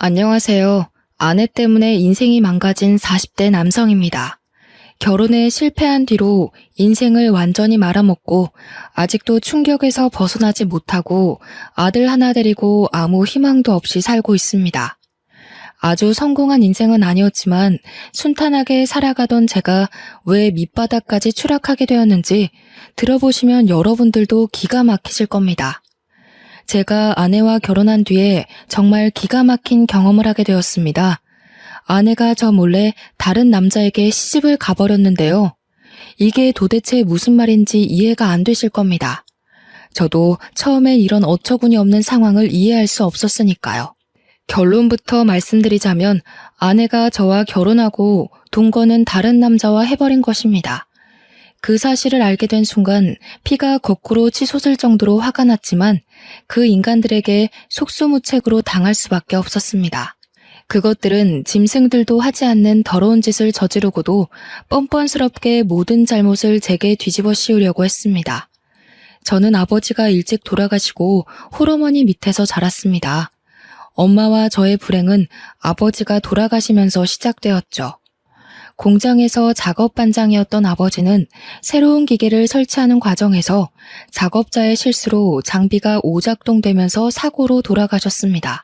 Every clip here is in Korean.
안녕하세요. 아내 때문에 인생이 망가진 40대 남성입니다. 결혼에 실패한 뒤로 인생을 완전히 말아먹고 아직도 충격에서 벗어나지 못하고 아들 하나 데리고 아무 희망도 없이 살고 있습니다. 아주 성공한 인생은 아니었지만 순탄하게 살아가던 제가 왜 밑바닥까지 추락하게 되었는지 들어보시면 여러분들도 기가 막히실 겁니다. 제가 아내와 결혼한 뒤에 정말 기가 막힌 경험을 하게 되었습니다. 아내가 저 몰래 다른 남자에게 시집을 가버렸는데요. 이게 도대체 무슨 말인지 이해가 안 되실 겁니다. 저도 처음엔 이런 어처구니 없는 상황을 이해할 수 없었으니까요. 결론부터 말씀드리자면 아내가 저와 결혼하고 동거는 다른 남자와 해버린 것입니다. 그 사실을 알게 된 순간 피가 거꾸로 치솟을 정도로 화가 났지만 그 인간들에게 속수무책으로 당할 수밖에 없었습니다. 그것들은 짐승들도 하지 않는 더러운 짓을 저지르고도 뻔뻔스럽게 모든 잘못을 제게 뒤집어 씌우려고 했습니다. 저는 아버지가 일찍 돌아가시고 홀어머니 밑에서 자랐습니다. 엄마와 저의 불행은 아버지가 돌아가시면서 시작되었죠. 공장에서 작업 반장이었던 아버지는 새로운 기계를 설치하는 과정에서 작업자의 실수로 장비가 오작동되면서 사고로 돌아가셨습니다.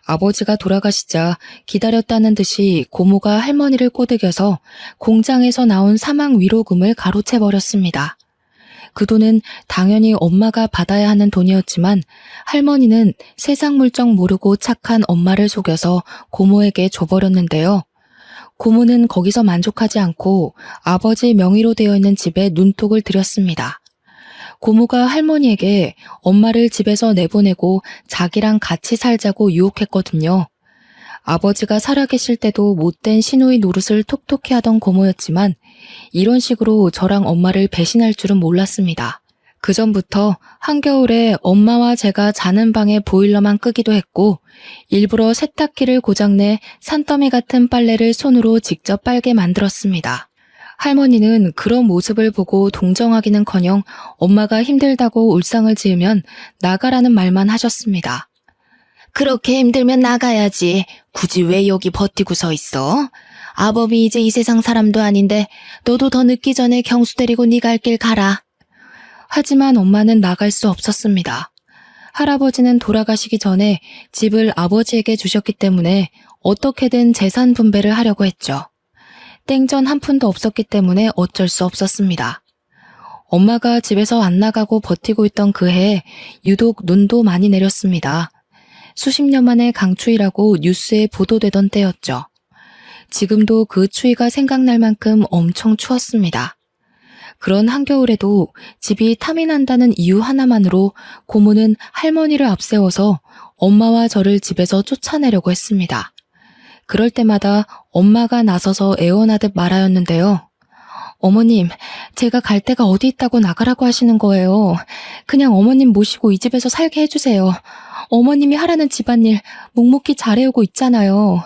아버지가 돌아가시자 기다렸다는 듯이 고모가 할머니를 꼬드겨서 공장에서 나온 사망 위로금을 가로채버렸습니다. 그 돈은 당연히 엄마가 받아야 하는 돈이었지만 할머니는 세상 물정 모르고 착한 엄마를 속여서 고모에게 줘버렸는데요. 고모는 거기서 만족하지 않고 아버지 명의로 되어 있는 집에 눈독을 들였습니다. 고모가 할머니에게 엄마를 집에서 내보내고 자기랑 같이 살자고 유혹했거든요. 아버지가 살아계실 때도 못된 시누이 노릇을 톡톡히 하던 고모였지만 이런 식으로 저랑 엄마를 배신할 줄은 몰랐습니다. 그 전부터 한겨울에 엄마와 제가 자는 방에 보일러만 끄기도 했고 일부러 세탁기를 고장내 산더미 같은 빨래를 손으로 직접 빨게 만들었습니다. 할머니는 그런 모습을 보고 동정하기는커녕 엄마가 힘들다고 울상을 지으면 나가라는 말만 하셨습니다. 그렇게 힘들면 나가야지. 굳이 왜 여기 버티고 서 있어? 아범이 이제 이 세상 사람도 아닌데 너도 더 늦기 전에 경수 데리고 네 갈 길 가라. 하지만 엄마는 나갈 수 없었습니다. 할아버지는 돌아가시기 전에 집을 아버지에게 주셨기 때문에 어떻게든 재산 분배를 하려고 했죠. 땡전 한 푼도 없었기 때문에 어쩔 수 없었습니다. 엄마가 집에서 안 나가고 버티고 있던 그 해에 유독 눈도 많이 내렸습니다. 수십 년 만에 강추위라고 뉴스에 보도되던 때였죠. 지금도 그 추위가 생각날 만큼 엄청 추웠습니다. 그런 한겨울에도 집이 탐이 난다는 이유 하나만으로 고모는 할머니를 앞세워서 엄마와 저를 집에서 쫓아내려고 했습니다. 그럴 때마다 엄마가 나서서 애원하듯 말하였는데요. 어머님, 제가 갈 데가 어디 있다고 나가라고 하시는 거예요. 그냥 어머님 모시고 이 집에서 살게 해주세요. 어머님이 하라는 집안일 묵묵히 잘해오고 있잖아요.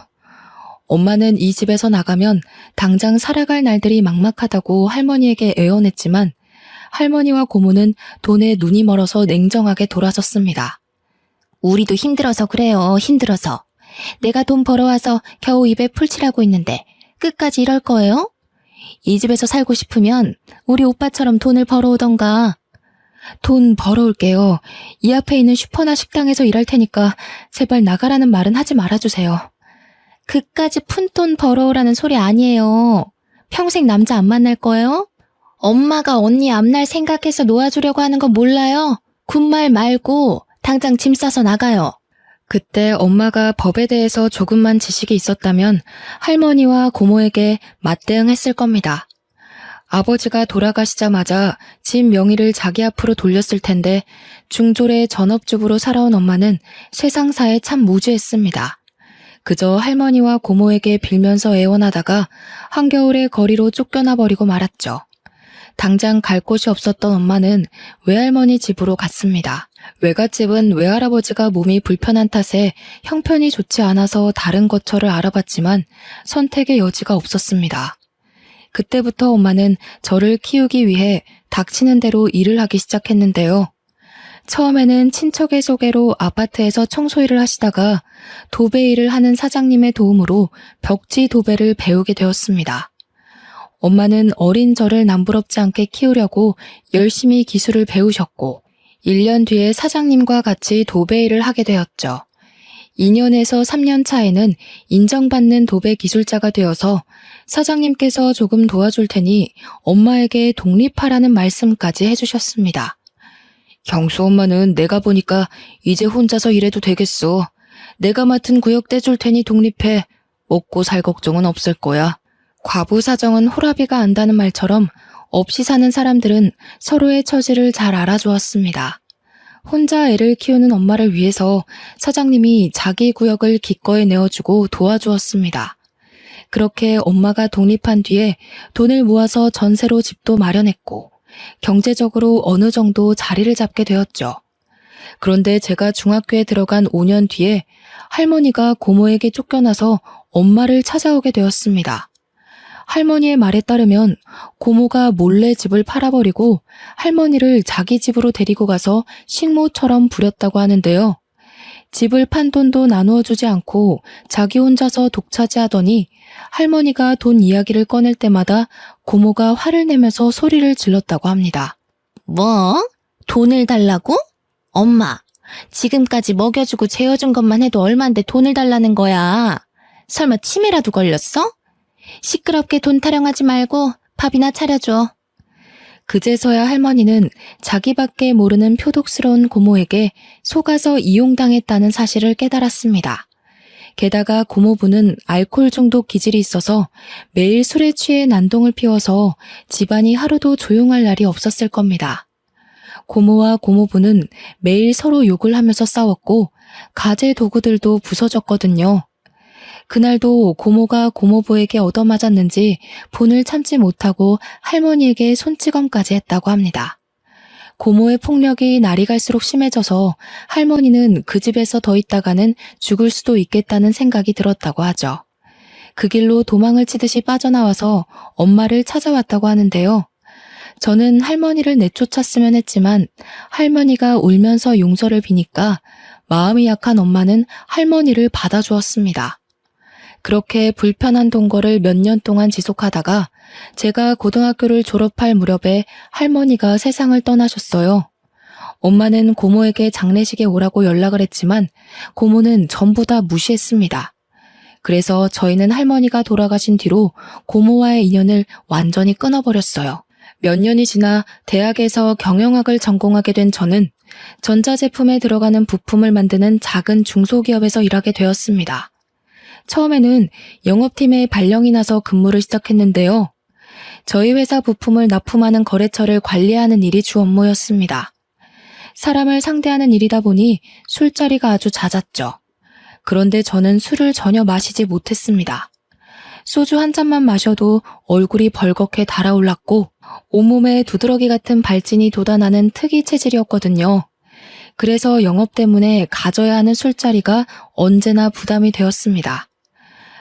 엄마는 이 집에서 나가면 당장 살아갈 날들이 막막하다고 할머니에게 애원했지만 할머니와 고모는 돈에 눈이 멀어서 냉정하게 돌아섰습니다. 우리도 힘들어서 그래요. 힘들어서. 내가 돈 벌어와서 겨우 입에 풀칠하고 있는데 끝까지 이럴 거예요? 이 집에서 살고 싶으면 우리 오빠처럼 돈을 벌어오던가. 돈 벌어올게요. 이 앞에 있는 슈퍼나 식당에서 일할 테니까 제발 나가라는 말은 하지 말아주세요. 그까지 푼돈 벌어오라는 소리 아니에요. 평생 남자 안 만날 거예요? 엄마가 언니 앞날 생각해서 놓아주려고 하는 건 몰라요? 군말 말고 당장 짐 싸서 나가요. 그때 엄마가 법에 대해서 조금만 지식이 있었다면 할머니와 고모에게 맞대응했을 겁니다. 아버지가 돌아가시자마자 집 명의를 자기 앞으로 돌렸을 텐데 중졸의 전업주부로 살아온 엄마는 세상사에 참 무지했습니다. 그저 할머니와 고모에게 빌면서 애원하다가 한겨울에 거리로 쫓겨나 버리고 말았죠. 당장 갈 곳이 없었던 엄마는 외할머니 집으로 갔습니다. 외갓집은 외할아버지가 몸이 불편한 탓에 형편이 좋지 않아서 다른 거처를 알아봤지만 선택의 여지가 없었습니다. 그때부터 엄마는 저를 키우기 위해 닥치는 대로 일을 하기 시작했는데요. 처음에는 친척의 소개로 아파트에서 청소일을 하시다가 도배 일을 하는 사장님의 도움으로 벽지 도배를 배우게 되었습니다. 엄마는 어린 저를 남부럽지 않게 키우려고 열심히 기술을 배우셨고 1년 뒤에 사장님과 같이 도배 일을 하게 되었죠. 2년에서 3년 차에는 인정받는 도배 기술자가 되어서 사장님께서 조금 도와줄 테니 엄마에게 독립하라는 말씀까지 해주셨습니다. 경수 엄마는 내가 보니까 이제 혼자서 일해도 되겠어. 내가 맡은 구역 떼줄 테니 독립해. 먹고 살 걱정은 없을 거야. 과부 사정은 호라비가 안다는 말처럼 없이 사는 사람들은 서로의 처지를 잘 알아주었습니다. 혼자 애를 키우는 엄마를 위해서 사장님이 자기 구역을 기꺼이 내어주고 도와주었습니다. 그렇게 엄마가 독립한 뒤에 돈을 모아서 전세로 집도 마련했고 경제적으로 어느 정도 자리를 잡게 되었죠. 그런데 제가 중학교에 들어간 5년 뒤에 할머니가 고모에게 쫓겨나서 엄마를 찾아오게 되었습니다. 할머니의 말에 따르면 고모가 몰래 집을 팔아버리고 할머니를 자기 집으로 데리고 가서 식모처럼 부렸다고 하는데요. 집을 판 돈도 나누어 주지 않고 자기 혼자서 독차지하더니 할머니가 돈 이야기를 꺼낼 때마다 고모가 화를 내면서 소리를 질렀다고 합니다. 뭐? 돈을 달라고? 엄마, 지금까지 먹여주고 재워준 것만 해도 얼만데 돈을 달라는 거야. 설마 치매라도 걸렸어? 시끄럽게 돈 타령하지 말고 밥이나 차려줘. 그제서야 할머니는 자기밖에 모르는 표독스러운 고모에게 속아서 이용당했다는 사실을 깨달았습니다. 게다가 고모부는 알코올 중독 기질이 있어서 매일 술에 취해 난동을 피워서 집안이 하루도 조용할 날이 없었을 겁니다. 고모와 고모부는 매일 서로 욕을 하면서 싸웠고 가재 도구들도 부서졌거든요. 그날도 고모가 고모부에게 얻어맞았는지 분을 참지 못하고 할머니에게 손찌검까지 했다고 합니다. 고모의 폭력이 날이 갈수록 심해져서 할머니는 그 집에서 더 있다가는 죽을 수도 있겠다는 생각이 들었다고 하죠. 그 길로 도망을 치듯이 빠져나와서 엄마를 찾아왔다고 하는데요. 저는 할머니를 내쫓았으면 했지만 할머니가 울면서 용서를 비니까 마음이 약한 엄마는 할머니를 받아주었습니다. 그렇게 불편한 동거를 몇 년 동안 지속하다가 제가 고등학교를 졸업할 무렵에 할머니가 세상을 떠나셨어요. 엄마는 고모에게 장례식에 오라고 연락을 했지만 고모는 전부 다 무시했습니다. 그래서 저희는 할머니가 돌아가신 뒤로 고모와의 인연을 완전히 끊어버렸어요. 몇 년이 지나 대학에서 경영학을 전공하게 된 저는 전자제품에 들어가는 부품을 만드는 작은 중소기업에서 일하게 되었습니다. 처음에는 영업팀에 발령이 나서 근무를 시작했는데요. 저희 회사 부품을 납품하는 거래처를 관리하는 일이 주 업무였습니다. 사람을 상대하는 일이다 보니 술자리가 아주 잦았죠. 그런데 저는 술을 전혀 마시지 못했습니다. 소주 한 잔만 마셔도 얼굴이 벌겋게 달아올랐고 온몸에 두드러기 같은 발진이 돋아나는 특이 체질이었거든요. 그래서 영업 때문에 가져야 하는 술자리가 언제나 부담이 되었습니다.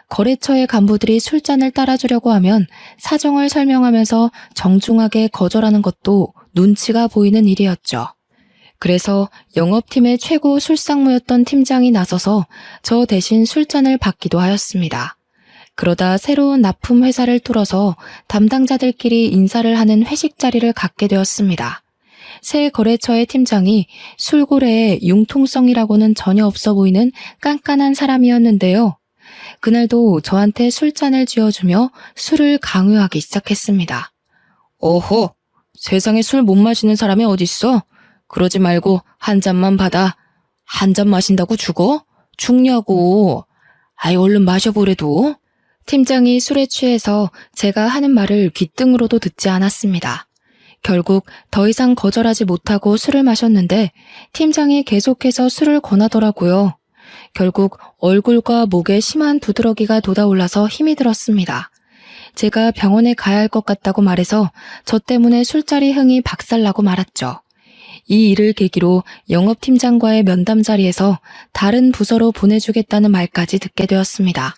거래처의 간부들이 술잔을 따라주려고 하면 사정을 설명하면서 정중하게 거절하는 것도 눈치가 보이는 일이었죠. 그래서 영업팀의 최고 술상무였던 팀장이 나서서 저 대신 술잔을 받기도 하였습니다. 그러다 새로운 납품 회사를 뚫어서 담당자들끼리 인사를 하는 회식 자리를 갖게 되었습니다. 새 거래처의 팀장이 술고래에 융통성이라고는 전혀 없어 보이는 깐깐한 사람이었는데요. 그날도 저한테 술잔을 쥐어주며 술을 강요하기 시작했습니다. 어허, 세상에 술 못 마시는 사람이 어딨어? 그러지 말고 한 잔만 받아. 한 잔 마신다고 죽어? 죽냐고. 아이 얼른 마셔보래도. 팀장이 술에 취해서 제가 하는 말을 귓등으로도 듣지 않았습니다. 결국 더 이상 거절하지 못하고 술을 마셨는데 팀장이 계속해서 술을 권하더라고요. 결국 얼굴과 목에 심한 두드러기가 돋아올라서 힘이 들었습니다. 제가 병원에 가야 할 것 같다고 말해서 저 때문에 술자리 흥이 박살나고 말았죠. 이 일을 계기로 영업팀장과의 면담 자리에서 다른 부서로 보내주겠다는 말까지 듣게 되었습니다.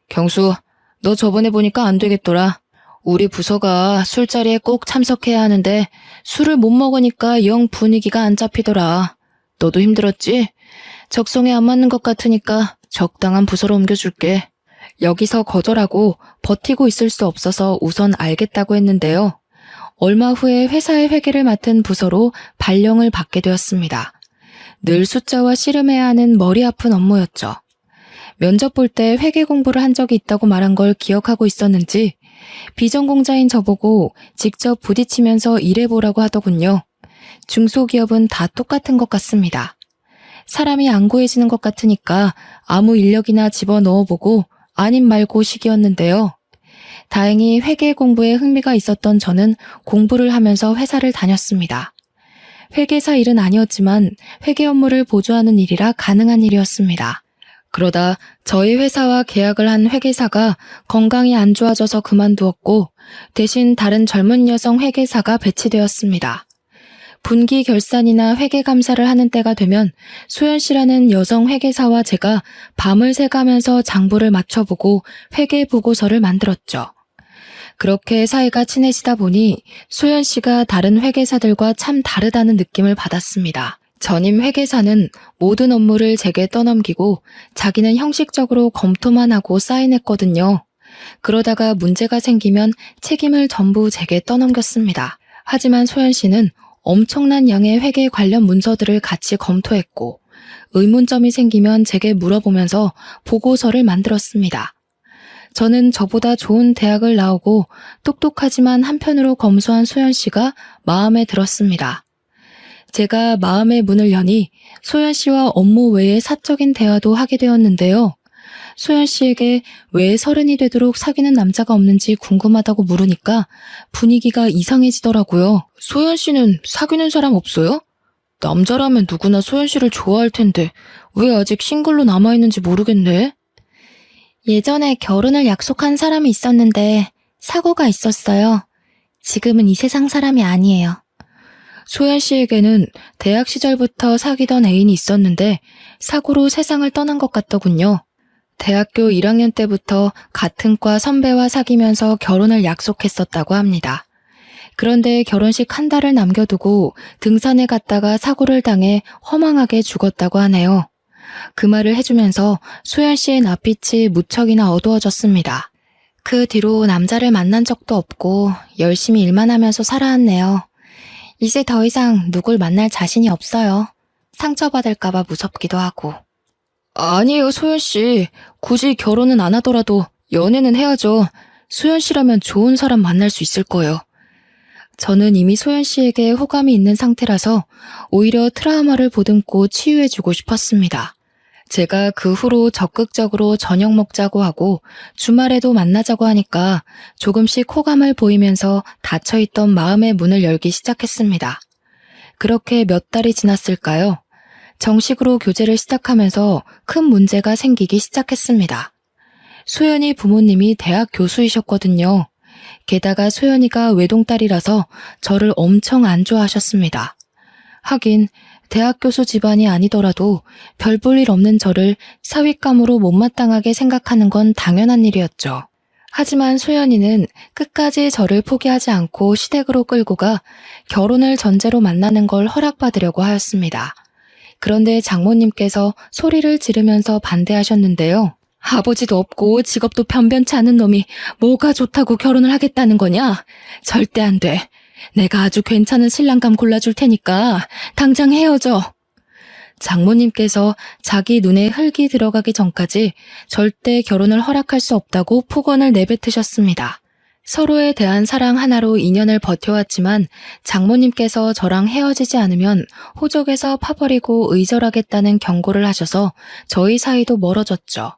경수, 너 저번에 보니까 안 되겠더라. 우리 부서가 술자리에 꼭 참석해야 하는데 술을 못 먹으니까 영 분위기가 안 잡히더라. 너도 힘들었지? 적성에 안 맞는 것 같으니까 적당한 부서로 옮겨줄게. 여기서 거절하고 버티고 있을 수 없어서 우선 알겠다고 했는데요. 얼마 후에 회사의 회계를 맡은 부서로 발령을 받게 되었습니다. 늘 숫자와 씨름해야 하는 머리 아픈 업무였죠. 면접 볼 때 회계 공부를 한 적이 있다고 말한 걸 기억하고 있었는지 비전공자인 저보고 직접 부딪히면서 일해보라고 하더군요. 중소기업은 다 똑같은 것 같습니다. 사람이 안 구해지는 것 같으니까 아무 인력이나 집어넣어보고 아님 말고식이었는데요. 다행히 회계 공부에 흥미가 있었던 저는 공부를 하면서 회사를 다녔습니다. 회계사 일은 아니었지만 회계 업무를 보조하는 일이라 가능한 일이었습니다. 그러다 저희 회사와 계약을 한 회계사가 건강이 안 좋아져서 그만두었고 대신 다른 젊은 여성 회계사가 배치되었습니다. 분기 결산이나 회계 감사를 하는 때가 되면 소연 씨라는 여성 회계사와 제가 밤을 새가면서 장부를 맞춰보고 회계 보고서를 만들었죠. 그렇게 사이가 친해지다 보니 소연 씨가 다른 회계사들과 참 다르다는 느낌을 받았습니다. 전임 회계사는 모든 업무를 제게 떠넘기고 자기는 형식적으로 검토만 하고 사인했거든요. 그러다가 문제가 생기면 책임을 전부 제게 떠넘겼습니다. 하지만 소연 씨는 엄청난 양의 회계 관련 문서들을 같이 검토했고 의문점이 생기면 제게 물어보면서 보고서를 만들었습니다. 저는 저보다 좋은 대학을 나오고 똑똑하지만 한편으로 검소한 소연 씨가 마음에 들었습니다. 제가 마음의 문을 여니 소연 씨와 업무 외에 사적인 대화도 하게 되었는데요. 소연 씨에게 왜 30이 되도록 사귀는 남자가 없는지 궁금하다고 물으니까 분위기가 이상해지더라고요. 소연 씨는 사귀는 사람 없어요? 남자라면 누구나 소연 씨를 좋아할 텐데 왜 아직 싱글로 남아있는지 모르겠네. 예전에 결혼을 약속한 사람이 있었는데 사고가 있었어요. 지금은 이 세상 사람이 아니에요. 소연 씨에게는 대학 시절부터 사귀던 애인이 있었는데 사고로 세상을 떠난 것 같더군요. 대학교 1학년 때부터 같은 과 선배와 사귀면서 결혼을 약속했었다고 합니다. 그런데 결혼식 한 달을 남겨두고 등산에 갔다가 사고를 당해 허망하게 죽었다고 하네요. 그 말을 해주면서 소연 씨의 낯빛이 무척이나 어두워졌습니다. 그 뒤로 남자를 만난 적도 없고 열심히 일만 하면서 살아왔네요. 이제 더 이상 누굴 만날 자신이 없어요. 상처받을까봐 무섭기도 하고. 아니에요, 소연 씨. 굳이 결혼은 안 하더라도 연애는 해야죠. 소연 씨라면 좋은 사람 만날 수 있을 거예요. 저는 이미 소연 씨에게 호감이 있는 상태라서 오히려 트라우마를 보듬고 치유해주고 싶었습니다. 제가 그 후로 적극적으로 저녁 먹자고 하고 주말에도 만나자고 하니까 조금씩 호감을 보이면서 닫혀있던 마음의 문을 열기 시작했습니다. 그렇게 몇 달이 지났을까요? 정식으로 교제를 시작하면서 큰 문제가 생기기 시작했습니다. 소연이 부모님이 대학 교수이셨거든요. 게다가 소연이가 외동딸이라서 저를 엄청 안 좋아하셨습니다. 하긴 대학 교수 집안이 아니더라도 별 볼 일 없는 저를 사윗감으로 못마땅하게 생각하는 건 당연한 일이었죠. 하지만 소연이는 끝까지 저를 포기하지 않고 시댁으로 끌고 가 결혼을 전제로 만나는 걸 허락받으려고 하였습니다. 그런데 장모님께서 소리를 지르면서 반대하셨는데요. 아버지도 없고 직업도 변변치 않은 놈이 뭐가 좋다고 결혼을 하겠다는 거냐? 절대 안 돼. 내가 아주 괜찮은 신랑감 골라줄 테니까 당장 헤어져. 장모님께서 자기 눈에 흙이 들어가기 전까지 절대 결혼을 허락할 수 없다고 폭언을 내뱉으셨습니다. 서로에 대한 사랑 하나로 인연을 버텨왔지만 장모님께서 저랑 헤어지지 않으면 호적에서 파버리고 의절하겠다는 경고를 하셔서 저희 사이도 멀어졌죠.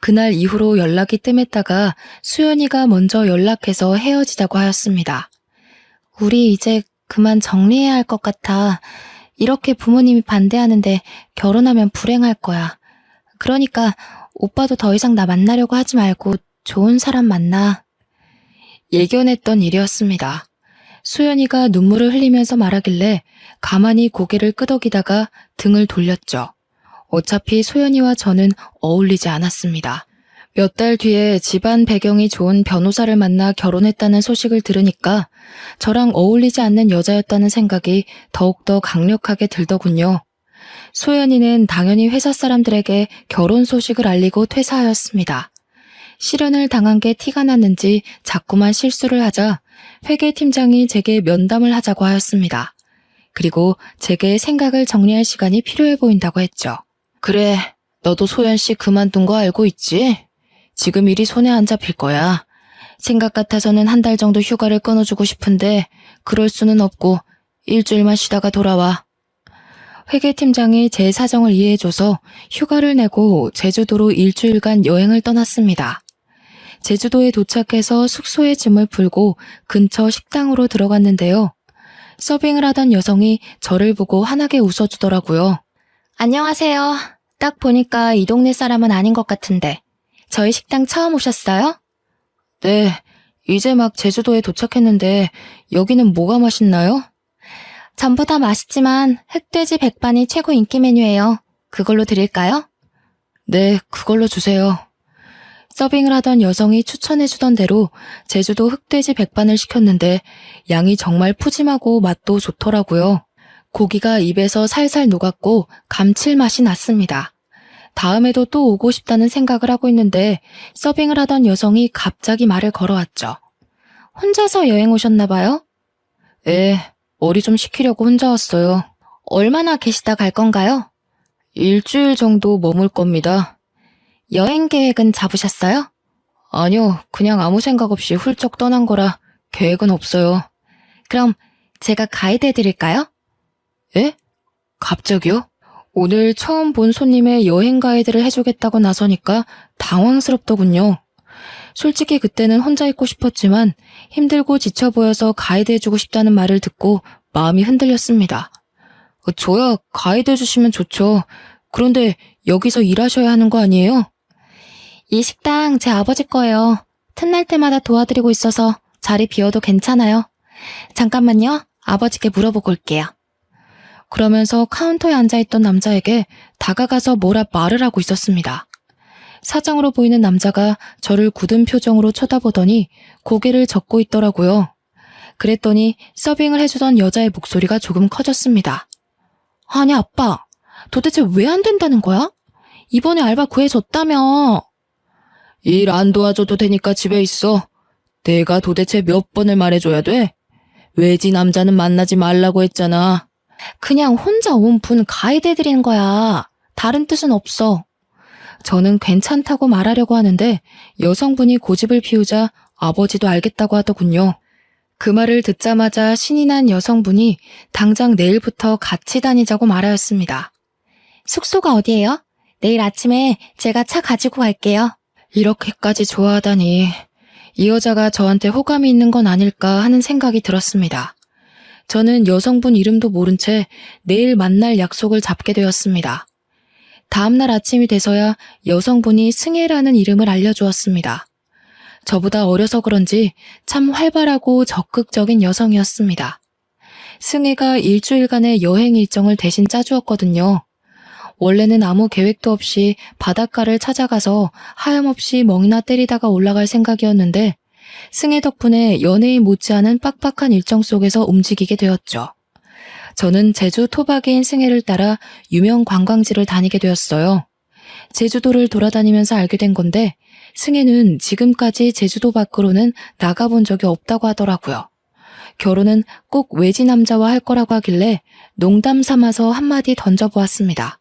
그날 이후로 연락이 뜸했다가 수연이가 먼저 연락해서 헤어지자고 하였습니다. 우리 이제 그만 정리해야 할 것 같아. 이렇게 부모님이 반대하는데 결혼하면 불행할 거야. 그러니까 오빠도 더 이상 나 만나려고 하지 말고 좋은 사람 만나. 예견했던 일이었습니다. 수연이가 눈물을 흘리면서 말하길래 가만히 고개를 끄덕이다가 등을 돌렸죠. 어차피 소연이와 저는 어울리지 않았습니다. 몇 달 뒤에 집안 배경이 좋은 변호사를 만나 결혼했다는 소식을 들으니까 저랑 어울리지 않는 여자였다는 생각이 더욱더 강력하게 들더군요. 소연이는 당연히 회사 사람들에게 결혼 소식을 알리고 퇴사하였습니다. 실연을 당한 게 티가 났는지 자꾸만 실수를 하자 회계팀장이 제게 면담을 하자고 하였습니다. 그리고 제게 생각을 정리할 시간이 필요해 보인다고 했죠. 그래, 너도 소연 씨 그만둔 거 알고 있지? 지금 일이 손에 안 잡힐 거야. 생각 같아서는 한 달 정도 휴가를 끊어주고 싶은데 그럴 수는 없고 일주일만 쉬다가 돌아와. 회계팀장이 제 사정을 이해해줘서 휴가를 내고 제주도로 일주일간 여행을 떠났습니다. 제주도에 도착해서 숙소에 짐을 풀고 근처 식당으로 들어갔는데요. 서빙을 하던 여성이 저를 보고 환하게 웃어주더라고요. 안녕하세요. 딱 보니까 이 동네 사람은 아닌 것 같은데. 저희 식당 처음 오셨어요? 네, 이제 막 제주도에 도착했는데 여기는 뭐가 맛있나요? 전부 다 맛있지만 흑돼지 백반이 최고 인기 메뉴예요. 그걸로 드릴까요? 네, 그걸로 주세요. 서빙을 하던 여성이 추천해주던 대로 제주도 흑돼지 백반을 시켰는데 양이 정말 푸짐하고 맛도 좋더라고요. 고기가 입에서 살살 녹았고 감칠맛이 났습니다. 다음에도 또 오고 싶다는 생각을 하고 있는데 서빙을 하던 여성이 갑자기 말을 걸어왔죠. 혼자서 여행 오셨나 봐요? 네, 머리 좀 식히려고 혼자 왔어요. 얼마나 계시다 갈 건가요? 일주일 정도 머물 겁니다. 여행 계획은 잡으셨어요? 아니요, 그냥 아무 생각 없이 훌쩍 떠난 거라 계획은 없어요. 그럼 제가 가이드 해드릴까요? 예? 갑자기요? 오늘 처음 본 손님의 여행 가이드를 해주겠다고 나서니까 당황스럽더군요. 솔직히 그때는 혼자 있고 싶었지만 힘들고 지쳐 보여서 가이드 해주고 싶다는 말을 듣고 마음이 흔들렸습니다. 저야 가이드 해주시면 좋죠. 그런데 여기서 일하셔야 하는 거 아니에요? 이 식당 제 아버지 거예요. 틈날 때마다 도와드리고 있어서 자리 비워도 괜찮아요. 잠깐만요. 아버지께 물어보고 올게요. 그러면서 카운터에 앉아있던 남자에게 다가가서 뭐라 말을 하고 있었습니다. 사장으로 보이는 남자가 저를 굳은 표정으로 쳐다보더니 고개를 젓고 있더라고요. 그랬더니 서빙을 해주던 여자의 목소리가 조금 커졌습니다. 아니 아빠, 도대체 왜 안 된다는 거야? 이번에 알바 구해줬다며. 일 안 도와줘도 되니까 집에 있어. 내가 도대체 몇 번을 말해줘야 돼? 외지 남자는 만나지 말라고 했잖아. 그냥 혼자 온 분 가이드 해드리는 거야. 다른 뜻은 없어. 저는 괜찮다고 말하려고 하는데 여성분이 고집을 피우자 아버지도 알겠다고 하더군요. 그 말을 듣자마자 신이 난 여성분이 당장 내일부터 같이 다니자고 말하였습니다. 숙소가 어디예요? 내일 아침에 제가 차 가지고 갈게요. 이렇게까지 좋아하다니 이 여자가 저한테 호감이 있는 건 아닐까 하는 생각이 들었습니다. 저는 여성분 이름도 모른 채 내일 만날 약속을 잡게 되었습니다. 다음날 아침이 돼서야 여성분이 승혜라는 이름을 알려주었습니다. 저보다 어려서 그런지 참 활발하고 적극적인 여성이었습니다. 승혜가 일주일간의 여행 일정을 대신 짜주었거든요. 원래는 아무 계획도 없이 바닷가를 찾아가서 하염없이 멍이나 때리다가 올라갈 생각이었는데 승혜 덕분에 연예인 못지않은 빡빡한 일정 속에서 움직이게 되었죠. 저는 제주 토박이인 승혜를 따라 유명 관광지를 다니게 되었어요. 제주도를 돌아다니면서 알게 된 건데 승혜는 지금까지 제주도 밖으로는 나가본 적이 없다고 하더라고요. 결혼은 꼭 외지 남자와 할 거라고 하길래 농담 삼아서 한마디 던져보았습니다.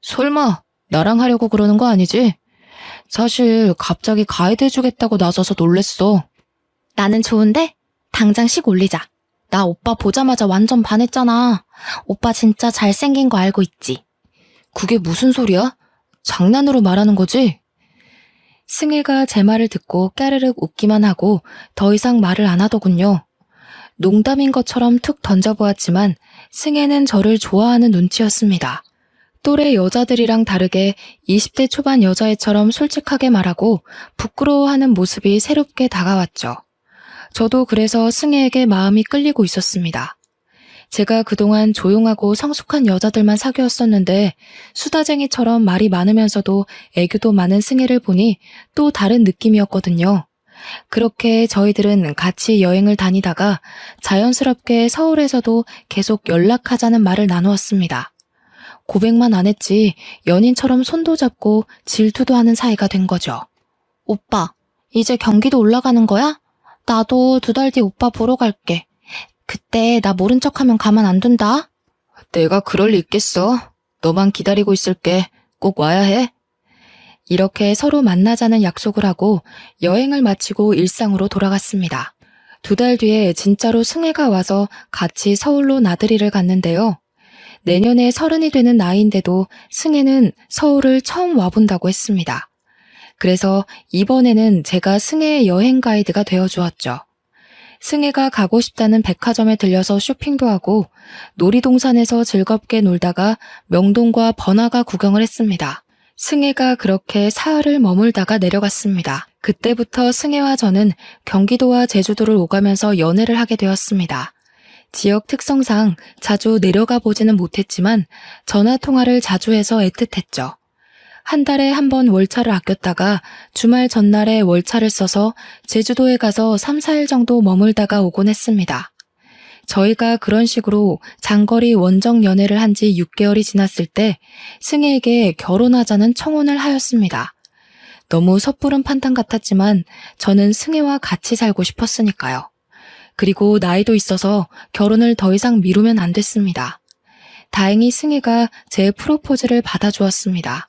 설마 나랑 하려고 그러는 거 아니지? 사실 갑자기 가이드 해주겠다고 나서서 놀랬어. 나는 좋은데 당장 식 올리자. 나 오빠 보자마자 완전 반했잖아. 오빠 진짜 잘생긴 거 알고 있지? 그게 무슨 소리야? 장난으로 말하는 거지? 승혜가 제 말을 듣고 까르륵 웃기만 하고 더 이상 말을 안 하더군요. 농담인 것처럼 툭 던져보았지만 승혜는 저를 좋아하는 눈치였습니다. 또래 여자들이랑 다르게 20대 초반 여자애처럼 솔직하게 말하고 부끄러워하는 모습이 새롭게 다가왔죠. 저도 그래서 승혜에게 마음이 끌리고 있었습니다. 제가 그동안 조용하고 성숙한 여자들만 사귀었었는데 수다쟁이처럼 말이 많으면서도 애교도 많은 승혜를 보니 또 다른 느낌이었거든요. 그렇게 저희들은 같이 여행을 다니다가 자연스럽게 서울에서도 계속 연락하자는 말을 나누었습니다. 고백만 안 했지 연인처럼 손도 잡고 질투도 하는 사이가 된 거죠. 오빠, 이제 경기도 올라가는 거야? 나도 2달 뒤 오빠 보러 갈게. 그때 나 모른 척하면 가만 안 둔다. 내가 그럴 리 있겠어. 너만 기다리고 있을게. 꼭 와야 해. 이렇게 서로 만나자는 약속을 하고 여행을 마치고 일상으로 돌아갔습니다. 2달 뒤에 진짜로 승혜가 와서 같이 서울로 나들이를 갔는데요. 내년에 30이 되는 나이인데도 승혜는 서울을 처음 와본다고 했습니다. 그래서 이번에는 제가 승혜의 여행 가이드가 되어주었죠. 승혜가 가고 싶다는 백화점에 들려서 쇼핑도 하고 놀이동산에서 즐겁게 놀다가 명동과 번화가 구경을 했습니다. 승혜가 그렇게 사흘을 머물다가 내려갔습니다. 그때부터 승혜와 저는 경기도와 제주도를 오가면서 연애를 하게 되었습니다. 지역 특성상 자주 내려가 보지는 못했지만 전화 통화를 자주 해서 애틋했죠. 한 달에 한 번 월차를 아꼈다가 주말 전날에 월차를 써서 제주도에 가서 3, 4일 정도 머물다가 오곤 했습니다. 저희가 그런 식으로 장거리 원정 연애를 한 지 6개월이 지났을 때 승혜에게 결혼하자는 청혼을 하였습니다. 너무 섣부른 판단 같았지만 저는 승혜와 같이 살고 싶었으니까요. 그리고 나이도 있어서 결혼을 더 이상 미루면 안 됐습니다. 다행히 승혜가 제 프로포즈를 받아주었습니다.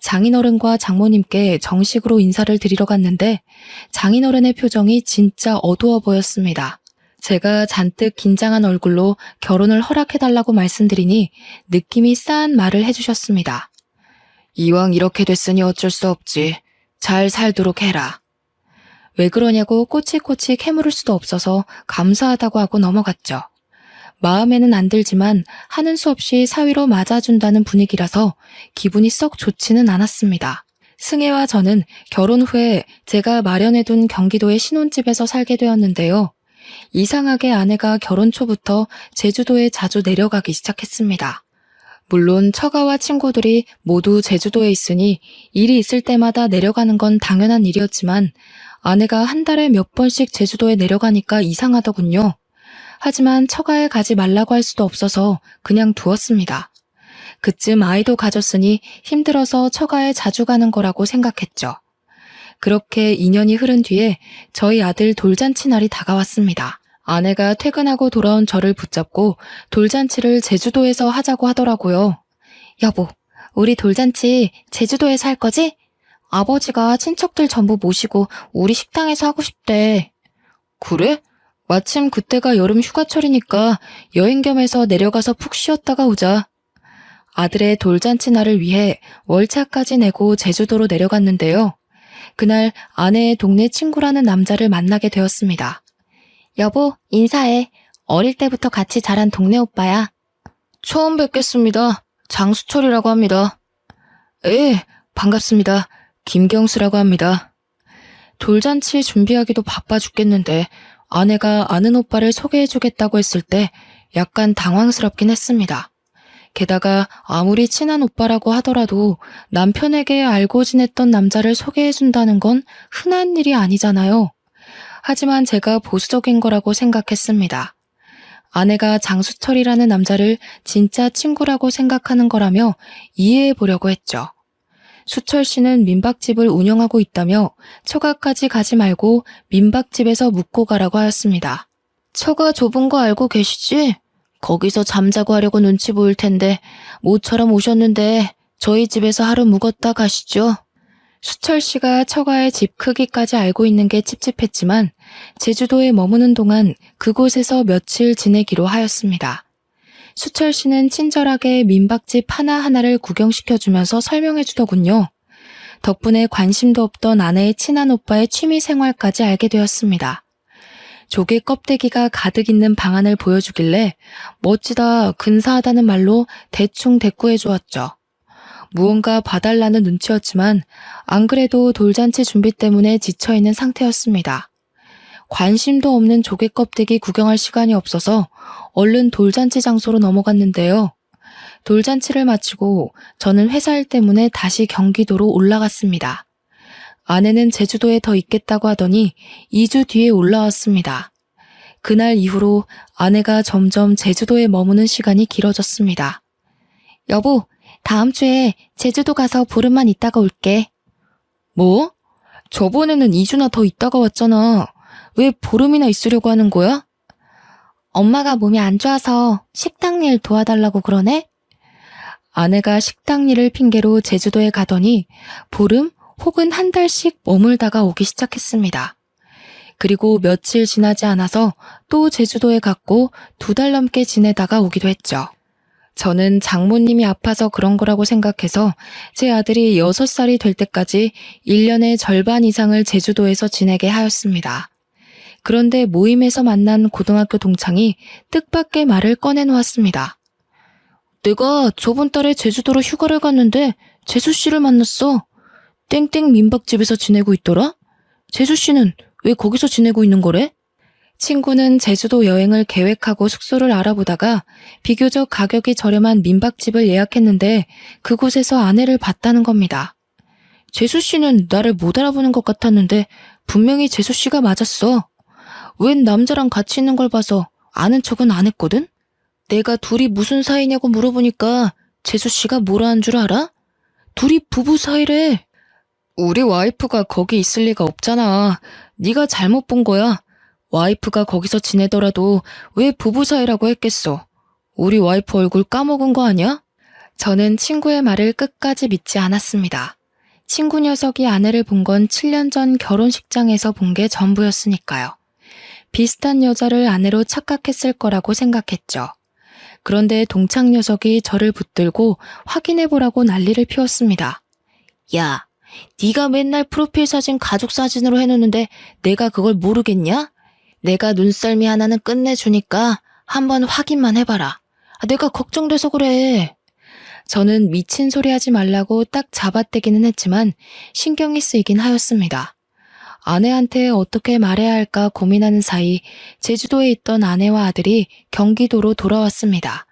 장인어른과 장모님께 정식으로 인사를 드리러 갔는데 장인어른의 표정이 진짜 어두워 보였습니다. 제가 잔뜩 긴장한 얼굴로 결혼을 허락해달라고 말씀드리니 느낌이 싸한 말을 해주셨습니다. 이왕 이렇게 됐으니 어쩔 수 없지. 잘 살도록 해라. 왜 그러냐고 꼬치꼬치 캐물을 수도 없어서 감사하다고 하고 넘어갔죠. 마음에는 안 들지만 하는 수 없이 사위로 맞아준다는 분위기라서 기분이 썩 좋지는 않았습니다. 승혜와 저는 결혼 후에 제가 마련해둔 경기도의 신혼집에서 살게 되었는데요. 이상하게 아내가 결혼 초부터 제주도에 자주 내려가기 시작했습니다. 물론 처가와 친구들이 모두 제주도에 있으니 일이 있을 때마다 내려가는 건 당연한 일이었지만 아내가 한 달에 몇 번씩 제주도에 내려가니까 이상하더군요. 하지만 처가에 가지 말라고 할 수도 없어서 그냥 두었습니다. 그쯤 아이도 가졌으니 힘들어서 처가에 자주 가는 거라고 생각했죠. 그렇게 2년이 흐른 뒤에 저희 아들 돌잔치 날이 다가왔습니다. 아내가 퇴근하고 돌아온 저를 붙잡고 돌잔치를 제주도에서 하자고 하더라고요. 여보, 우리 돌잔치 제주도에서 할 거지? 아버지가 친척들 전부 모시고 우리 식당에서 하고 싶대. 그래? 마침 그때가 여름 휴가철이니까 여행 겸해서 내려가서 푹 쉬었다가 오자. 아들의 돌잔치 날을 위해 월차까지 내고 제주도로 내려갔는데요. 그날 아내의 동네 친구라는 남자를 만나게 되었습니다. 여보, 인사해. 어릴 때부터 같이 자란 동네 오빠야. 처음 뵙겠습니다. 장수철이라고 합니다. 예, 반갑습니다. 김경수라고 합니다. 돌잔치 준비하기도 바빠 죽겠는데 아내가 아는 오빠를 소개해주겠다고 했을 때 약간 당황스럽긴 했습니다. 게다가 아무리 친한 오빠라고 하더라도 남편에게 알고 지냈던 남자를 소개해준다는 건 흔한 일이 아니잖아요. 하지만 제가 보수적인 거라고 생각했습니다. 아내가 장수철이라는 남자를 진짜 친구라고 생각하는 거라며 이해해보려고 했죠. 수철 씨는 민박집을 운영하고 있다며 처가까지 가지 말고 민박집에서 묵고 가라고 하였습니다. 처가 좁은 거 알고 계시지? 거기서 잠자고 하려고 눈치 보일 텐데 모처럼 오셨는데 저희 집에서 하루 묵었다 가시죠. 수철 씨가 처가의 집 크기까지 알고 있는 게 찝찝했지만 제주도에 머무는 동안 그곳에서 며칠 지내기로 하였습니다. 수철 씨는 친절하게 민박집 하나하나를 구경시켜주면서 설명해주더군요. 덕분에 관심도 없던 아내의 친한 오빠의 취미 생활까지 알게 되었습니다. 조개 껍데기가 가득 있는 방안을 보여주길래 멋지다, 근사하다는 말로 대충 대꾸해 주었죠. 무언가 봐달라는 눈치였지만 안 그래도 돌잔치 준비 때문에 지쳐있는 상태였습니다. 관심도 없는 조개 껍데기 구경할 시간이 없어서 얼른 돌잔치 장소로 넘어갔는데요. 돌잔치를 마치고 저는 회사 일 때문에 다시 경기도로 올라갔습니다. 아내는 제주도에 더 있겠다고 하더니 2주 뒤에 올라왔습니다. 그날 이후로 아내가 점점 제주도에 머무는 시간이 길어졌습니다. 여보, 다음 주에 제주도 가서 보름만 있다가 올게. 뭐? 저번에는 2주나 더 있다가 왔잖아. 왜 보름이나 있으려고 하는 거야? 엄마가 몸이 안 좋아서 식당 일 도와달라고 그러네? 아내가 식당 일을 핑계로 제주도에 가더니 보름 혹은 한 달씩 머물다가 오기 시작했습니다. 그리고 며칠 지나지 않아서 또 제주도에 갔고 2달 넘게 지내다가 오기도 했죠. 저는 장모님이 아파서 그런 거라고 생각해서 제 아들이 6살이 될 때까지 1년의 절반 이상을 제주도에서 지내게 하였습니다. 그런데 모임에서 만난 고등학교 동창이 뜻밖의 말을 꺼내놓았습니다. 내가 저번 달에 제주도로 휴가를 갔는데 재수씨를 만났어. 땡땡 민박집에서 지내고 있더라? 재수씨는 왜 거기서 지내고 있는 거래? 친구는 제주도 여행을 계획하고 숙소를 알아보다가 비교적 가격이 저렴한 민박집을 예약했는데 그곳에서 아내를 봤다는 겁니다. 재수씨는 나를 못 알아보는 것 같았는데 분명히 재수씨가 맞았어. 웬 남자랑 같이 있는 걸 봐서 아는 척은 안 했거든? 내가 둘이 무슨 사이냐고 물어보니까 재수씨가 뭐라 한 줄 알아? 둘이 부부 사이래. 우리 와이프가 거기 있을 리가 없잖아. 네가 잘못 본 거야. 와이프가 거기서 지내더라도 왜 부부 사이라고 했겠어. 우리 와이프 얼굴 까먹은 거 아니야? 저는 친구의 말을 끝까지 믿지 않았습니다. 친구 녀석이 아내를 본 건 7년 전 결혼식장에서 본 게 전부였으니까요. 비슷한 여자를 아내로 착각했을 거라고 생각했죠. 그런데 동창 녀석이 저를 붙들고 확인해보라고 난리를 피웠습니다. 야, 네가 맨날 프로필 사진 가족 사진으로 해놓는데 내가 그걸 모르겠냐? 내가 눈썰미 하나는 끝내주니까 한번 확인만 해봐라. 내가 걱정돼서 그래. 저는 미친 소리 하지 말라고 딱 잡아떼기는 했지만 신경이 쓰이긴 하였습니다. 아내한테 어떻게 말해야 할까 고민하는 사이 제주도에 있던 아내와 아들이 경기도로 돌아왔습니다.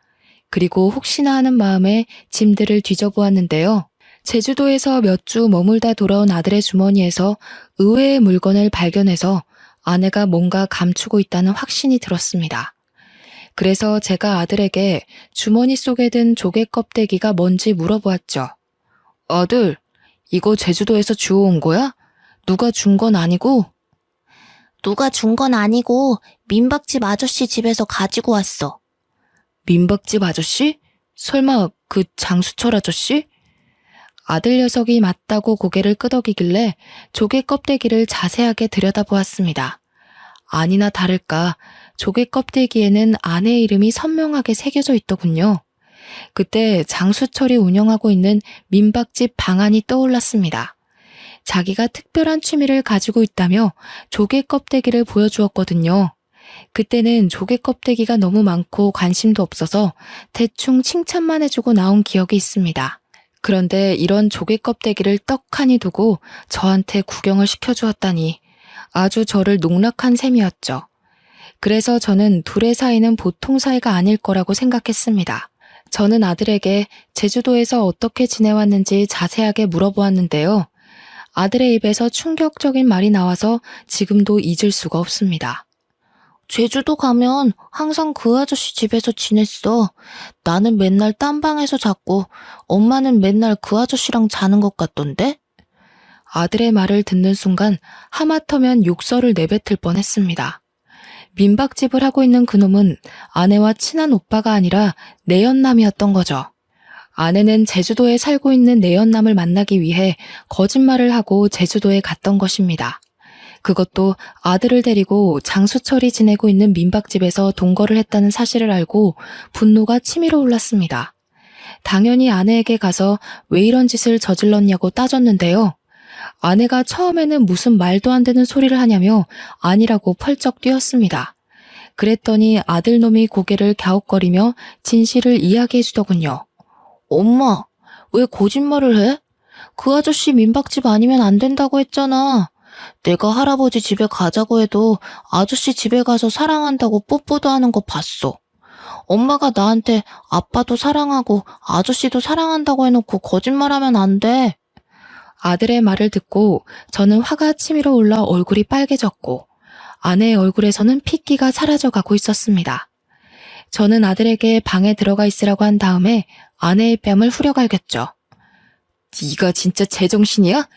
그리고 혹시나 하는 마음에 짐들을 뒤져보았는데요. 제주도에서 몇 주 머물다 돌아온 아들의 주머니에서 의외의 물건을 발견해서 아내가 뭔가 감추고 있다는 확신이 들었습니다. 그래서 제가 아들에게 주머니 속에 든 조개 껍데기가 뭔지 물어보았죠. 아들, 이거 제주도에서 주워온 거야? 누가 준 건 아니고? 누가 준 건 아니고 민박집 아저씨 집에서 가지고 왔어. 민박집 아저씨? 설마 그 장수철 아저씨? 아들 녀석이 맞다고 고개를 끄덕이길래 조개 껍데기를 자세하게 들여다보았습니다. 아니나 다를까 조개 껍데기에는 아내의 이름이 선명하게 새겨져 있더군요. 그때 장수철이 운영하고 있는 민박집 방안이 떠올랐습니다. 자기가 특별한 취미를 가지고 있다며 조개 껍데기를 보여주었거든요. 그때는 조개 껍데기가 너무 많고 관심도 없어서 대충 칭찬만 해주고 나온 기억이 있습니다. 그런데 이런 조개 껍데기를 떡하니 두고 저한테 구경을 시켜주었다니 아주 저를 농락한 셈이었죠. 그래서 저는 둘의 사이는 보통 사이가 아닐 거라고 생각했습니다. 저는 아들에게 제주도에서 어떻게 지내왔는지 자세하게 물어보았는데요. 아들의 입에서 충격적인 말이 나와서 지금도 잊을 수가 없습니다. 제주도 가면 항상 그 아저씨 집에서 지냈어. 나는 맨날 딴 방에서 잤고 엄마는 맨날 그 아저씨랑 자는 것 같던데? 아들의 말을 듣는 순간 하마터면 욕설을 내뱉을 뻔했습니다. 민박집을 하고 있는 그놈은 아내와 친한 오빠가 아니라 내연남이었던 거죠. 아내는 제주도에 살고 있는 내연남을 만나기 위해 거짓말을 하고 제주도에 갔던 것입니다. 그것도 아들을 데리고 장수철이 지내고 있는 민박집에서 동거를 했다는 사실을 알고 분노가 치밀어 올랐습니다. 당연히 아내에게 가서 왜 이런 짓을 저질렀냐고 따졌는데요. 아내가 처음에는 무슨 말도 안 되는 소리를 하냐며 아니라고 펄쩍 뛰었습니다. 그랬더니 아들놈이 고개를 갸웃거리며 진실을 이야기해 주더군요. 엄마, 왜 거짓말을 해? 그 아저씨 민박집 아니면 안 된다고 했잖아. 내가 할아버지 집에 가자고 해도 아저씨 집에 가서 사랑한다고 뽀뽀도 하는 거 봤어. 엄마가 나한테 아빠도 사랑하고 아저씨도 사랑한다고 해놓고 거짓말하면 안 돼. 아들의 말을 듣고 저는 화가 치밀어 올라 얼굴이 빨개졌고 아내의 얼굴에서는 핏기가 사라져가고 있었습니다. 저는 아들에게 방에 들어가 있으라고 한 다음에 아내의 뺨을 후려갈겼죠. 네가 진짜 제정신이야?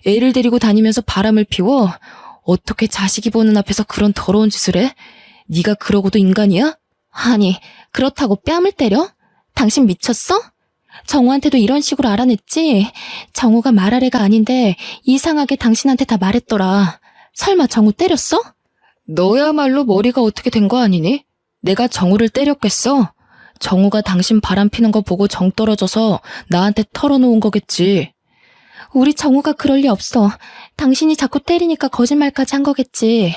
애를 데리고 다니면서 바람을 피워? 어떻게 자식이 보는 앞에서 그런 더러운 짓을 해? 네가 그러고도 인간이야? 아니, 그렇다고 뺨을 때려? 당신 미쳤어? 정우한테도 이런 식으로 알아냈지? 정우가 말할 애가 아닌데 이상하게 당신한테 다 말했더라. 설마 정우 때렸어? 너야말로 머리가 어떻게 된 거 아니니? 내가 정우를 때렸겠어? 정우가 당신 바람 피는 거 보고 정 떨어져서 나한테 털어놓은 거겠지. 우리 정우가 그럴 리 없어. 당신이 자꾸 때리니까 거짓말까지 한 거겠지.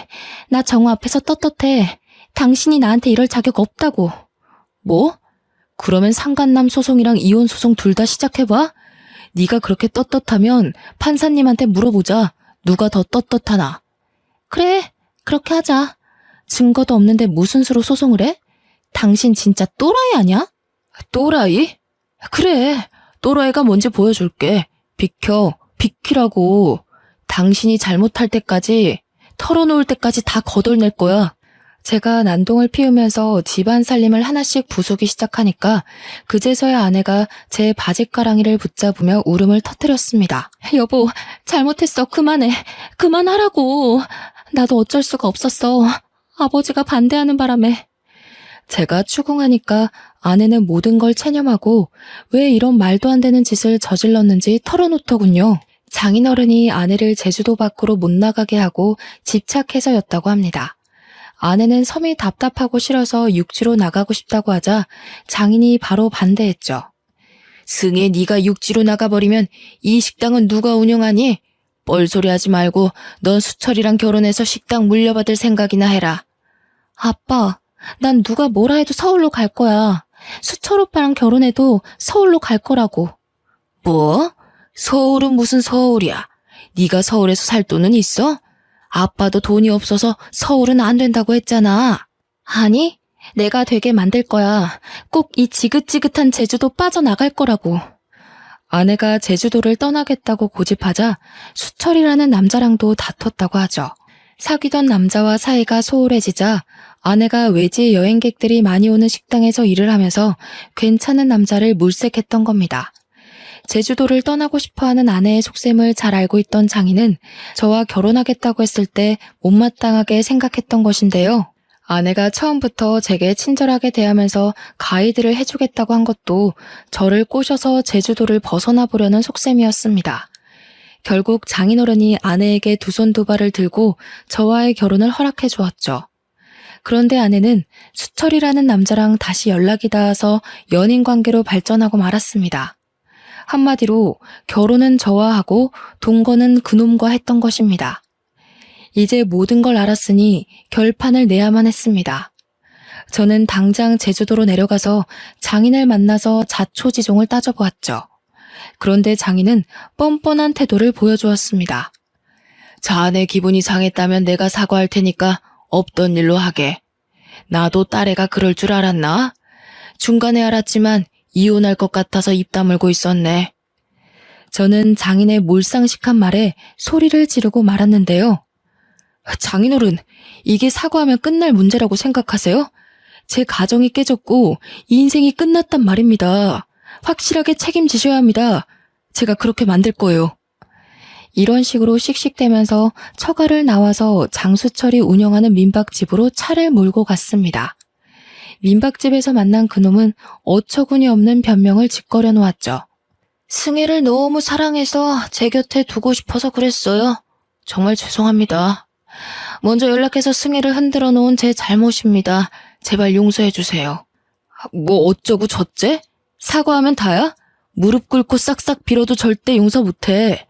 나 정우 앞에서 떳떳해. 당신이 나한테 이럴 자격 없다고. 뭐? 그러면 상간남 소송이랑 이혼 소송 둘 다 시작해봐? 네가 그렇게 떳떳하면 판사님한테 물어보자. 누가 더 떳떳하나? 그래, 그렇게 하자. 증거도 없는데 무슨 수로 소송을 해? 당신 진짜 또라이 아냐? 또라이? 그래, 또라이가 뭔지 보여줄게. 비켜, 비키라고. 당신이 잘못할 때까지, 털어놓을 때까지 다 거덜낼 거야. 제가 난동을 피우면서 집안 살림을 하나씩 부수기 시작하니까 그제서야 아내가 제 바짓가랑이를 붙잡으며 울음을 터뜨렸습니다. 여보, 잘못했어. 그만해. 그만하라고. 나도 어쩔 수가 없었어. 아버지가 반대하는 바람에. 제가 추궁하니까 아내는 모든 걸 체념하고 왜 이런 말도 안 되는 짓을 저질렀는지 털어놓더군요. 장인어른이 아내를 제주도 밖으로 못 나가게 하고 집착해서였다고 합니다. 아내는 섬이 답답하고 싫어서 육지로 나가고 싶다고 하자 장인이 바로 반대했죠. 승혜, 네가 육지로 나가버리면 이 식당은 누가 운영하니? 뻘소리 하지 말고 넌 수철이랑 결혼해서 식당 물려받을 생각이나 해라. 아빠, 난 누가 뭐라 해도 서울로 갈 거야. 수철 오빠랑 결혼해도 서울로 갈 거라고. 뭐? 서울은 무슨 서울이야? 네가 서울에서 살 돈은 있어? 아빠도 돈이 없어서 서울은 안 된다고 했잖아. 아니, 내가 되게 만들 거야. 꼭 이 지긋지긋한 제주도 빠져나갈 거라고. 아내가 제주도를 떠나겠다고 고집하자 수철이라는 남자랑도 다퉜다고 하죠. 사귀던 남자와 사이가 소홀해지자 아내가 외지 여행객들이 많이 오는 식당에서 일을 하면서 괜찮은 남자를 물색했던 겁니다. 제주도를 떠나고 싶어하는 아내의 속셈을 잘 알고 있던 장인은 저와 결혼하겠다고 했을 때 못마땅하게 생각했던 것인데요. 아내가 처음부터 제게 친절하게 대하면서 가이드를 해주겠다고 한 것도 저를 꼬셔서 제주도를 벗어나 보려는 속셈이었습니다. 결국 장인어른이 아내에게 두 손 두 발을 들고 저와의 결혼을 허락해 주었죠. 그런데 아내는 수철이라는 남자랑 다시 연락이 닿아서 연인 관계로 발전하고 말았습니다. 한마디로 결혼은 저와 하고 동거는 그놈과 했던 것입니다. 이제 모든 걸 알았으니 결판을 내야만 했습니다. 저는 당장 제주도로 내려가서 장인을 만나서 자초지종을 따져보았죠. 그런데 장인은 뻔뻔한 태도를 보여주었습니다. 자네 기분이 상했다면 내가 사과할 테니까 없던 일로 하게. 나도 딸애가 그럴 줄 알았나? 중간에 알았지만 이혼할 것 같아서 입 다물고 있었네. 저는 장인의 몰상식한 말에 소리를 지르고 말았는데요. 장인어른, 이게 사과하면 끝날 문제라고 생각하세요? 제 가정이 깨졌고 인생이 끝났단 말입니다. 확실하게 책임지셔야 합니다. 제가 그렇게 만들 거예요. 이런 식으로 씩씩대면서 처가를 나와서 장수철이 운영하는 민박집으로 차를 몰고 갔습니다. 민박집에서 만난 그놈은 어처구니 없는 변명을 짓거려 놓았죠. 승혜를 너무 사랑해서 제 곁에 두고 싶어서 그랬어요. 정말 죄송합니다. 먼저 연락해서 승혜를 흔들어 놓은 제 잘못입니다. 제발 용서해 주세요. 뭐 어쩌고 저째? 사과하면 다야? 무릎 꿇고 싹싹 빌어도 절대 용서 못해.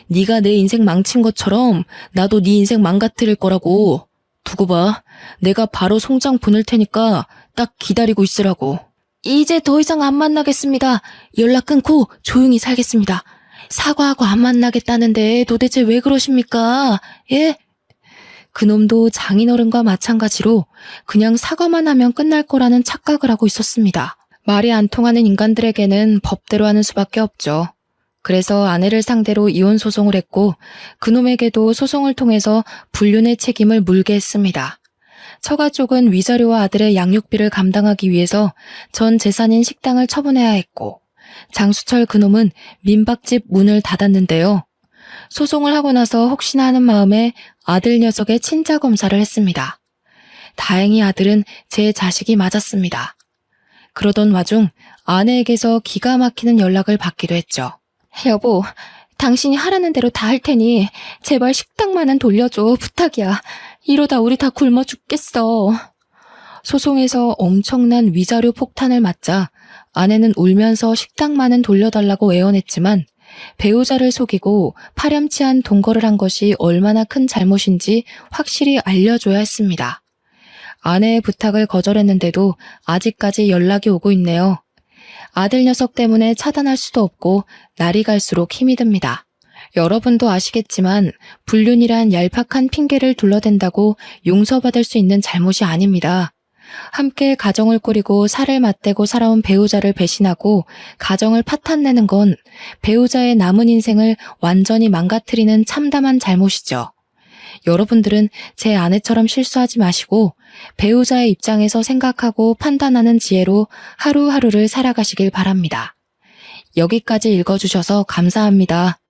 네가 내 인생 망친 것처럼 나도 네 인생 망가뜨릴 거라고. 두고 봐. 내가 바로 송장 보낼 테니까 딱 기다리고 있으라고. 이제 더 이상 안 만나겠습니다. 연락 끊고 조용히 살겠습니다. 사과하고 안 만나겠다는데 도대체 왜 그러십니까? 예? 그놈도 장인어른과 마찬가지로 그냥 사과만 하면 끝날 거라는 착각을 하고 있었습니다. 말이 안 통하는 인간들에게는 법대로 하는 수밖에 없죠. 그래서 아내를 상대로 이혼 소송을 했고 그놈에게도 소송을 통해서 불륜의 책임을 물게 했습니다. 처가 쪽은 위자료와 아들의 양육비를 감당하기 위해서 전 재산인 식당을 처분해야 했고 장수철 그놈은 민박집 문을 닫았는데요. 소송을 하고 나서 혹시나 하는 마음에 아들 녀석의 친자 검사를 했습니다. 다행히 아들은 제 자식이 맞았습니다. 그러던 와중 아내에게서 기가 막히는 연락을 받기도 했죠. 여보, 당신이 하라는 대로 다 할 테니 제발 식당만은 돌려줘. 부탁이야. 이러다 우리 다 굶어 죽겠어. 소송에서 엄청난 위자료 폭탄을 맞자 아내는 울면서 식당만은 돌려달라고 애원했지만 배우자를 속이고 파렴치한 동거를 한 것이 얼마나 큰 잘못인지 확실히 알려줘야 했습니다. 아내의 부탁을 거절했는데도 아직까지 연락이 오고 있네요. 아들 녀석 때문에 차단할 수도 없고 날이 갈수록 힘이 듭니다. 여러분도 아시겠지만 불륜이란 얄팍한 핑계를 둘러댄다고 용서받을 수 있는 잘못이 아닙니다. 함께 가정을 꾸리고 살을 맞대고 살아온 배우자를 배신하고 가정을 파탄내는 건 배우자의 남은 인생을 완전히 망가뜨리는 참담한 잘못이죠. 여러분들은 제 아내처럼 실수하지 마시고 배우자의 입장에서 생각하고 판단하는 지혜로 하루하루를 살아가시길 바랍니다. 여기까지 읽어주셔서 감사합니다.